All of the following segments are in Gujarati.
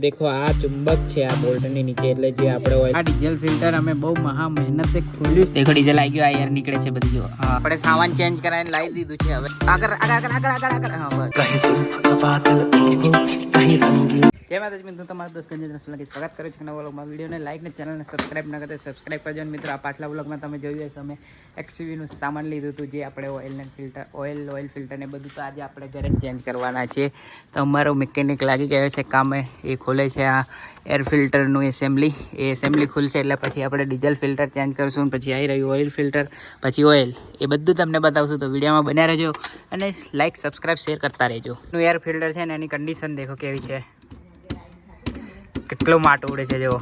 देखो आ चुंबक છે આ બોલ્ટ ની નીચે એટલે જે આપણે હોય આ ડીઝલ ફિલ્ટર અમે બહુ મહા મહેનતે ખોલ્યું. દેખો ડીઝલ આવી ગયો, આ એર નીકળે છે બધી. જો આપણે સામાન ચેન્જ કરાવીને લાવી દીધું છે. હવે આગળ હા બસ. જય માતાજી મિત્રો, તમારા દોસ્ત ગંજન રસલાથી સ્વાગત કરું છું નવા વ્લોગમાં. વિડીયોને લાઈક ને ચેનલને સબસ્ક્રાઈબ ન કરતા સબસ્ક્રાઈબ કરજો. અને મિત્રો આ પાછલા વ્લોગમાં તમે જોયું હશે અમે XUVનું સામાન લીધું હતું, જે આપણે ઓઇલ ફિલ્ટર ને બધું. તો આજે આપણે ઘરે ચેન્જ કરવાના છે. તો અમારો મિકેનિક લાગી ગયો છે કામે. એ ખોલે છે આ એર ફિલ્ટરનું એસેમ્બલી. એ એસેમ્બલી ખુલશે એટલે પછી આપણે ડીઝલ ફિલ્ટર ચેન્જ કરશું. પછી આવી રહ્યું ઓઇલ ફિલ્ટર, પછી ઓઇલ. એ બધું તમને બતાવશું. તો વિડીયોમાં બન્યા રહેજો અને લાઈક સબસ્ક્રાઈબ શેર કરતા રહેજો. એર ફિલ્ટર છે ને એની કન્ડિશન દેખો કેવી છે, કેટલો માટ ઉડે છે જો.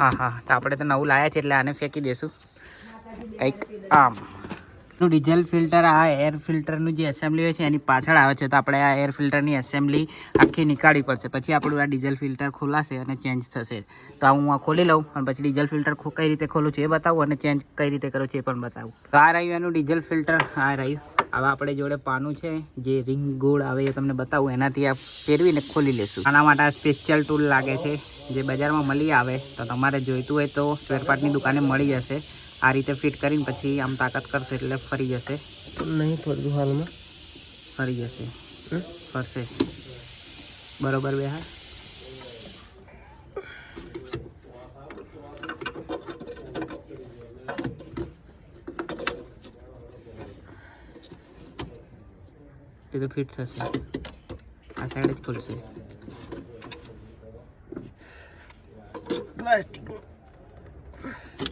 હા તો આપણે તો નવું લાવ્યા છે એટલે આને ફેંકી દઈશું કંઈક આમ. ડીઝલ ફિલ્ટર આ એર ફિલ્ટરનું જે એસેમ્બલી હોય છે એની પાછળ આવે છે. તો આપણે આ એર ફિલ્ટરની એસેમ્બલી આખી નીકાળવી પડશે. પછી આપણું આ ડીઝલ ફિલ્ટર ખોલાશે અને ચેન્જ થશે. તો હું આ ખોલી લઉં અને પછી ડીઝલ ફિલ્ટર કઈ રીતે ખોલું છું એ બતાવું અને ચેન્જ કઈ રીતે કરું છું એ પણ બતાવું. તો આ રહ્યું એનું ડીઝલ ફિલ્ટર. આ રહ્યું. હવે આપણે જોડે પાનું છે જે રિંગ ગોળ આવે એ તમને બતાવું. એનાથી આ ફેરવીને ખોલી લેશું. આના માટે આ સ્પેશિયલ ટૂલ લાગે છે જે બજારમાં મળી આવે. તો તમારે જોઈતું હોય તો સ્પેરપાર્ટની દુકાને મળી જશે. આ રીતે ફિટ કરીને પછી આમ તાકાત કરશો એટલે ફરી જશે. નહીં ફરતું હાલમાં ફરી જશે, ફરશે બરોબર. બે હા એ તો ફિટ થશે. આ સાઈડ જ ખુલશે.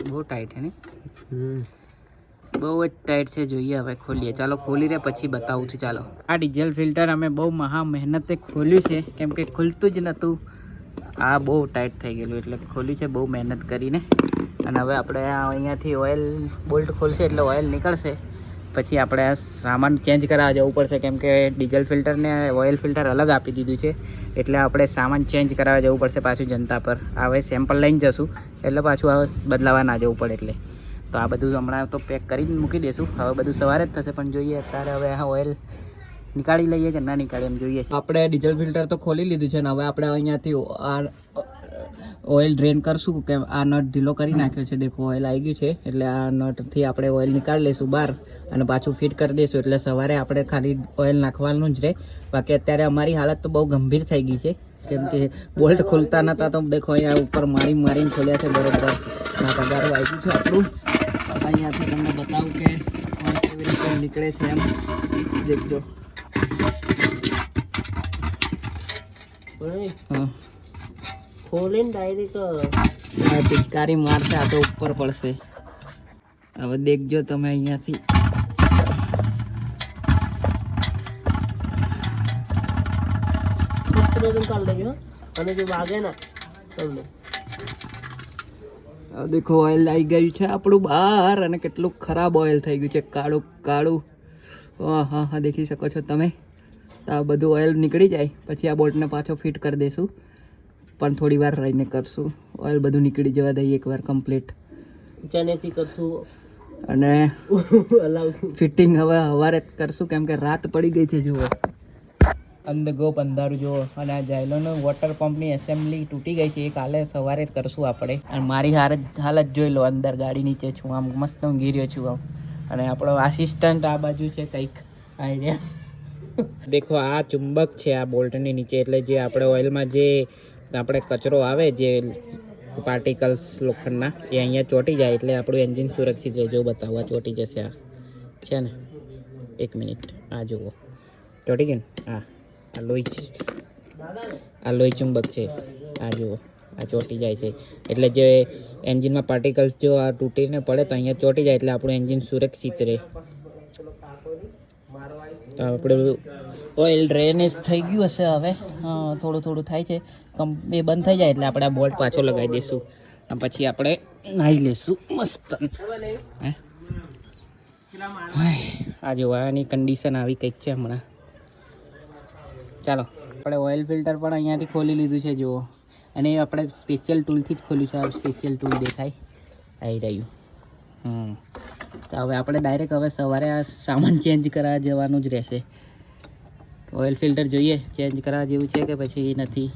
બહુ ટાઈટ છે ને? બહુ જ ટાઈટ છે. જોઈએ હવે ખોલીએ. ચાલો ખોલી રે પછી બતાવું છું. ચાલો આ ડીઝલ ફિલ્ટર અમે બહુ મહા મહેનતે ખોલ્યું છે કેમ કે ખુલતું જ નહોતું. આ બહુ ટાઈટ થઈ ગયેલું એટલે ખોલ્યું છે બહુ મહેનત કરીને. અને હવે આપણે અહીંયાથી ઓઇલ બોલ્ટ ખોલશે એટલે ઓઇલ નીકળશે. પછી આપણે આ સામાન ચેન્જ કરાવવા જવું પડશે કેમ કે ડીઝલ ફિલ્ટર ને ઓઇલ ફિલ્ટર અલગ આપી દીધું છે. એટલે આપણે સામાન ચેન્જ કરાવવા જવું પડશે પાછું જનતા પર. હવે સેમ્પલ લઈને જશું એટલે પાછું હવે બદલાવા ના જવું પડે. એટલે તો આ બધું હમણાં તો પેક કરીને મૂકી દઈશું. હવે બધું સવારે જ થશે પણ જોઈએ અત્યારે હવે આ ઓઇલ નીકાળી લઈએ કે ના નીકાળીએ એમ જોઈએ. આપણે ડીઝલ ફિલ્ટર તો ખોલી લીધું છે ને હવે આપણે અહીંયાથી આ ઓઇલ ડ્રેન કરશું કે આ નટ ઢીલો કરી નાખ્યો છે. દેખો ઓઇલ આવી ગયું છે એટલે આ નટથી આપણે ઓઇલ નીકાળી લઈશું બહાર અને પાછું ફિટ કરી દઈશું. એટલે સવારે આપણે ખાલી ઓઇલ નાખવાનું જ રહે. બાકી અત્યારે અમારી હાલત તો બહુ ગંભીર થઈ ગઈ છે કેમ કે બોલ્ટ ખોલતા નહોતા. તો દેખો અહીંયા ઉપર મારીને ખોલ્યા છે બરોબર. પગાર વાગ્યું છે આપણું. અહીંયાથી તમને બતાવું કે કેવી રીતે નીકળે છે એમ દેખજો. હા ખોલીને ડાયરેક્ટ પિચકારી મારશે આ તો ઉપર પડશે. હવે દેખજો તમે અહીંયાથી. દેખો ઓઇલ આવી ગયું છે આપણું બહાર અને કેટલું ખરાબ ઓઇલ થઈ ગયું છે. કાળું. હા દેખી શકો છો તમે. તો આ બધું ઓઇલ નીકળી જાય પછી આ બોલ્ટને પાછો ફિટ કરી દઈશું. પણ થોડી વાર રહીને કરશું. ઓઇલ બધું નીકળી જવા દઈએ એકવાર કમ્પ્લીટ કરશું અને ફિટિંગ હવે સવારે કરશું કેમ કે રાત પડી ગઈ છે. જુઓ અંદર ગોપ અંધારું જુઓ. અને આ જાયલોનું વોટર પંપની એસેમ્બલી તૂટી ગઈ છે. એ કાલે સવારે જ કરશું આપણે. અને મારી હાલત જોઈ લો. અંદર ગાડી નીચે છું આમ મસ્ત ઊંઘી રહ્યો છું આમ. અને આપણો આસિસ્ટન્ટ આ બાજુ છે કંઈક આઈડિયા. દેખો આ ચુંબક છે આ બોલ્ટની નીચે એટલે જે આપણે ઓઇલમાં જે આપણે કચરો આવે જે પાર્ટિકલ્સ લોખંડના એ અહીંયા ચોંટી જાય એટલે આપણું એન્જિન સુરક્ષિત રહે. જો બતાવવા ચોંટી જશે. આ છે ને 1 મિનિટ. આ જુઓ ચોંટી ગયું ને. આ લોહી ચુંબક છે. આ જુઓ આ ચોંટી જાય છે એટલે જે એન્જિનમાં પાર્ટિકલ્સ જો આ તૂટીને પડે તો અહીંયા ચોંટી જાય એટલે આપણું એન્જિન સુરક્ષિત રહે. તો આપણું ઓઇલ ડ્રેનેજ થઈ ગયું હશે હવે. થોડું થાય છે. એ બંધ થઈ જાય એટલે આપણે આ બોલ્ટ પાછો લગાવી દઈશું. પછી આપણે નાહી લઈશું મસ્ત. આ જોવાની કન્ડિશન આવી કંઈક છે હમણાં. ચાલો આપણે ઓઇલ ફિલ્ટર પણ અહીંયાથી ખોલી લીધું છે જુઓ. અને એ આપણે સ્પેશિયલ ટૂલથી જ ખોલ્યું છે. આ સ્પેશિયલ ટૂલ દેખાય આવી રહ્યું. તો હવે આપણે ડાયરેક્ટ હવે સવારે આ સામાન ચેન્જ કરાવવા જવાનું જ રહેશે. ઓઇલ ફિલ્ટર જોઈએ ચેન્જ કરાવવા જેવું છે કે પછી નથી.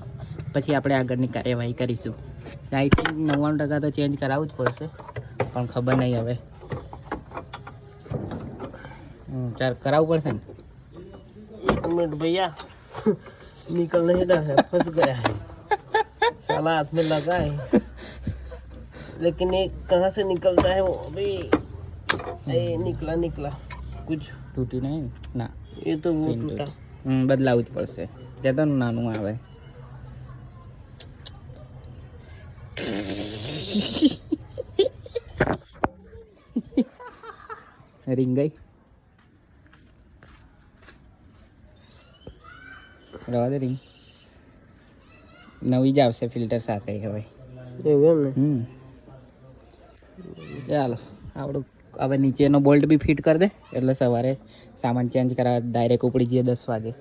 પછી આપણે આગળની કાર્યવાહી કરીશું. આઈ થિંક 99% તો ચેન્જ કરાવવું જ પડશે, પણ ખબર નહીં હવે. ચાલ કરાવવું પડશે ને. 1 मिनट भैया निकल नहीं रहा है, फंस गया है साला, हाथ में लगा है लेकिन ये कहाँ से निकलता है वो अभी. निकला कुछ તૂટી નહીં ના, ये तो वो टूटा. બદલાવવું જ પડશે. જતન નાનું આવે. રીંગ ગઈ. રવા દે રીંગ. નવી જ આવશે ફિલ્ટર સાથે હવે. એવું એમ ને. ચાલો આપણું હવે નીચેનો બોલ્ટ બી ફિટ કરી દે એટલે સવારે સામાન ચેન્જ કરાવવા ડાયરેક્ટ ઉપડી જઈએ 10 વાગે.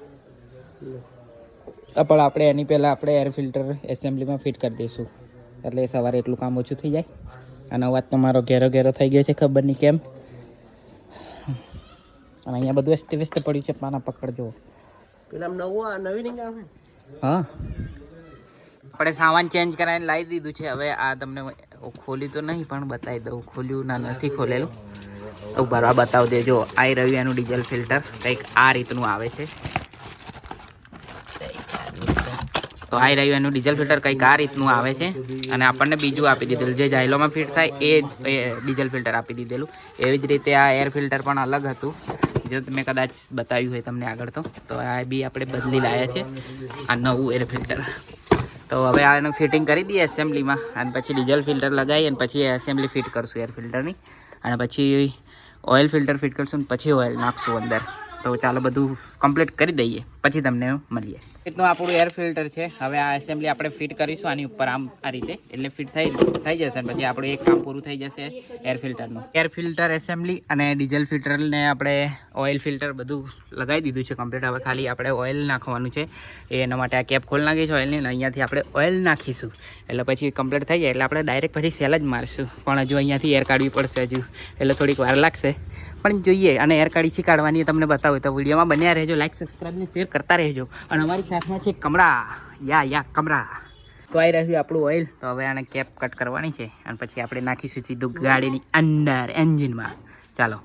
પણ આપણે એની પહેલાં આપણે એર ફિલ્ટર એસેમ્બલીમાં ફિટ કરી દઈશું એટલે સવારે એટલું કામ ઓછું થઈ જાય. અને અવાજ તમારો ઘેરો થઈ ગયો છે, ખબર નહીં કેમ. અને અહીંયા બધું વ્યસ્ત પડ્યું છે, પાના પકડજો. પેલા નવી રીંગ આવે. હા, આપણે સામાન ચેન્જ કરાવીને લાવી દીધું છે. હવે આ તમને ખોલી તો નહીં પણ બતાવી દઉં. ખોલ્યું ના, નથી ખોલેલું. ઉપર આ બતાવી દેજો. આવી રહ્યું એનું ડીઝલ ફિલ્ટર કંઈક આ રીતનું આવે છે. તો આવી રહ્યું એનું ડીઝલ ફિલ્ટર કંઈક આ રીતનું આવે છે. અને આપણને બીજું આપી દીધેલું જે જાયલોમાં ફિટ થાય એ ડીઝલ ફિલ્ટર આપી દીધેલું. એવી જ રીતે આ એર ફિલ્ટર પણ અલગ હતું, જો મેં કદાચ બતાવ્યું હોય તમને આગળ. તો આ બી આપણે બદલી લાવ્યા છે, આ નવું એર ફિલ્ટર. તો હવે આનું ફિટિંગ કરી દઈએ એસેમ્બલીમાં, અને પછી ડીઝલ ફિલ્ટર લગાવી અને પછી એસેમ્બલી ફિટ કરશું એર ફિલ્ટરની. અને પછી ઓઇલ ફિલ્ટર ફિટ કરશું ને પછી ઓઇલ નાખશું અંદર. તો ચાલો બધું કમ્પ્લીટ કરી દઈએ પછી તમને મળીએ. રીતનું આપણું એર ફિલ્ટર છે. હવે આ એસેમ્બલી આપણે ફિટ કરીશું આની ઉપર આમ આ રીતે, એટલે ફિટ થઈ જશે. અને પછી આપણું એક કામ પૂરું થઈ જશે એર ફિલ્ટરનું. એર ફિલ્ટર એસેમ્બલી અને ડીઝલ ફિલ્ટરને આપણે ઓઇલ ફિલ્ટર બધું લગાવી દીધું છે કમ્પ્લીટ. હવે ખાલી આપણે ઓઇલ નાખવાનું છે. એના માટે આ કેપ ખોલ નાખી છે ઓઇલની, અને અહીંયાથી આપણે ઓઇલ નાખીશું એટલે પછી કમ્પ્લીટ થઈ જાય એટલે આપણે ડાયરેક્ટ પછી સેલ જ મારીશું. પણ હજુ અહીંયાથી એર કાઢવી પડશે હજુ, એટલે થોડીક વાર લાગશે પણ જોઈએ. અને એર કાઢી કાઢવાની તમને બતાવું તો વિડીયોમાં બન્યા રહેજો. લાઈક સબસ્ક્રાઈબ ને શેર કરતા રહેજો. અને અમારી સાથમાં છે કમળા. યા કમળા. તો આવી રહ્યું આપણું ઓઇલ. તો હવે આને કેપ કટ કરવાની છે અને પછી આપણે નાખીશું સીધું ગાડીની અંદર એન્જિનમાં. ચાલો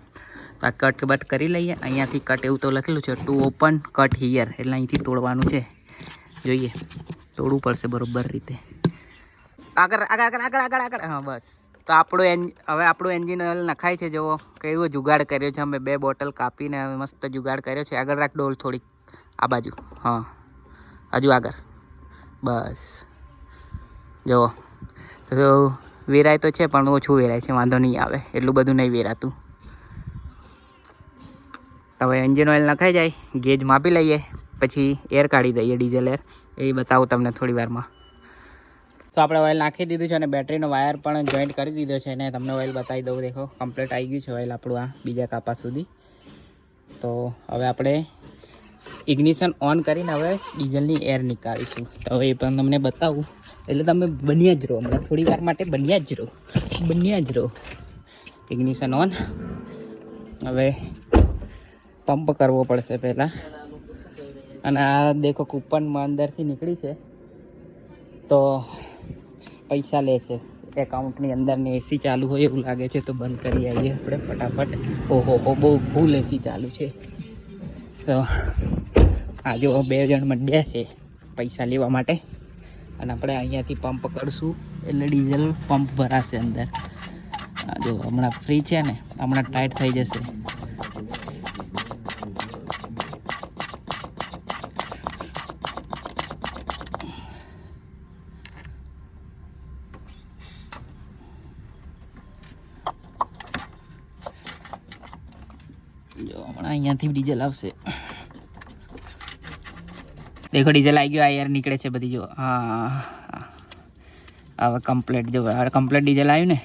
તો આ કટ બટ કરી લઈએ. અહીંયાથી કટ એવું તો લખેલું છે ટુ ઓપન કટ હિયર, એટલે અહીંથી તોડવાનું છે. જોઈએ, તોડવું પડશે બરોબર રીતે. આગળ. હા બસ. તો હવે આપણું એન્જિન ઓઇલ નખાય છે. જુઓ કેવો જુગાડ કર્યો છે અમે. 2 બોટલ કાપીને મસ્ત જુગાડ કર્યો છે. આગળ રાખ ડોલ થોડીક આ બાજુ. હા હજુ આગળ. બસ જુઓ તો વેરાય તો છે પણ ઓછું વેરાય છે, વાંધો નહીં આવે. એટલું બધું નહીં વેરાતું. હવે એન્જિન ઓઇલ નખાઈ જાય, ગેજ માપી લઈએ, પછી એર કાઢી દઈએ ડીઝલ એર. એ બતાવું તમને થોડી વારમાં. તો આપણે ઓઇલ નાખી દીધું છે અને બેટરીનો વાયર પણ જોઈન્ટ કરી દીધો છે. અને તમને ઓઇલ બતાવી દઉં. દેખો કમ્પ્લીટ આવી ગયું છે ઓઇલ આપણું આ બીજા કાપા સુધી. તો હવે આપણે ઇગ્નિશન ઓન કરીને હવે ડીઝલની એર નીકાળીશું. તો એ પણ તમને બતાવું, એટલે તમે બન્યા જ રહો. હમણાં થોડી વાર માટે બન્યા જ રહો. Ignition on. હવે પંપ કરવો પડશે પહેલાં. અને આ દેખો કૂપનમાં અંદરથી નીકળી છે તો પૈસા લે છે એકાઉન્ટની અંદરની. એસી ચાલુ હોય એવું લાગે છે તો બંધ કરી આવીએ આપણે ફટાફટ. ઓહો બહુ ફૂલ એસી ચાલુ છે. તો આ જો 2 જણ મંડ્યા છે પૈસા લેવા માટે. અને આપણે અહીંયાથી પંપ કરશું એટલે ડીઝલ પંપ ભરાશે અંદર. જો હમણાં ફ્રી છે ને, હમણાં ટાઈટ થઈ જશે. જો હમણાં અહીંયાથી ડીઝલ આવશે. દેખો ડીઝલ આવી ગયો. આ એર નીકળે છે બધી. જો હા હવે કમ્પ્લીટ. જો હવે કમ્પ્લીટ ડીઝલ આવ્યું ને.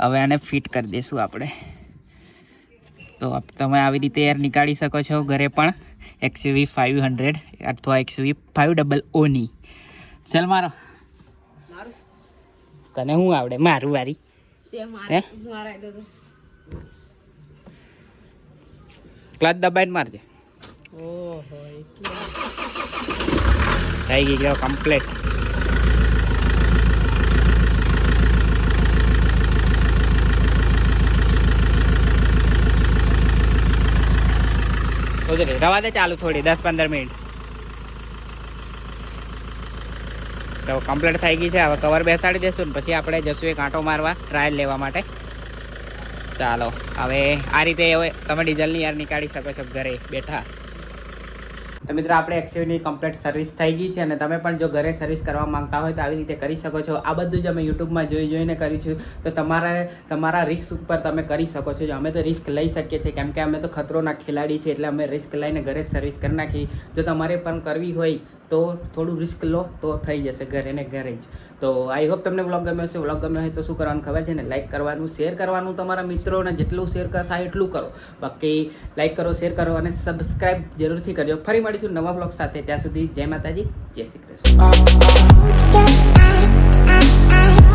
હવે આને ફિટ કરી દઈશું આપણે. તો તમે આવી રીતે એર નીકાળી શકો છો ઘરે પણ. XUV 500 અથવા XUV 500ની. ચાલ મારો. તને શું આવડે? મારું વારી. ક્લચ દબાઈને મારજે. થઈ ગઈ ગયો કમ્પ્લીટ. રવા દે ચાલુ થોડી 10-15 મિનિટ. તો કમ્પ્લીટ થઈ ગઈ છે. હવે કવર બેસાડી દઈશું ને પછી આપણે જશું એક આંટો મારવા ટ્રાયલ લેવા માટે. ચાલો હવે આ રીતે હવે તમે ડીઝલની યાર નીકાળી શકો છો ઘરે બેઠા. તો મિત્રો આપણે એક્ટિવાની કમ્પ્લીટ સર્વિસ થઈ ગઈ છે અને તમે પણ જો ઘરે સર્વિસ કરવા માંગતા હોય તો આવી રીતે કરી શકો છો. આ બધું જ અમે યુટ્યુબમાં જોઈને કર્યું છું. તો તમારા રિસ્ક ઉપર તમે કરી શકો છો. અમે તો રિસ્ક લઈ શકીએ છીએ કેમ કે અમે તો ખતરોના ખેલાડી છીએ, એટલે અમે રિસ્ક લઈને ઘરે સર્વિસ કરી નાખી. જો તમારે પણ કરવી હોય તો થોડું રિસ્ક લો તો થઈ જશે ઘરે ને ઘરે જ. તો આઈ હોપ તમને વ્લોગ ગમ્યો હશે. વ્લોગ ગમ્યો હોય તો શું કરવાનું ખબર છે ને, લાઈક કરવાનું, શેર કરવાનું, તમારા મિત્રોને જેટલું શેર થાય એટલું કરો. બાકી લાઈક કરો, શેર કરો અને સબસ્ક્રાઈબ જરૂરથી કરજો. ફરી મળીશું નવા વ્લોગ સાથે. ત્યાં સુધી જય માતાજી, જય શ્રી કૃષ્ણ.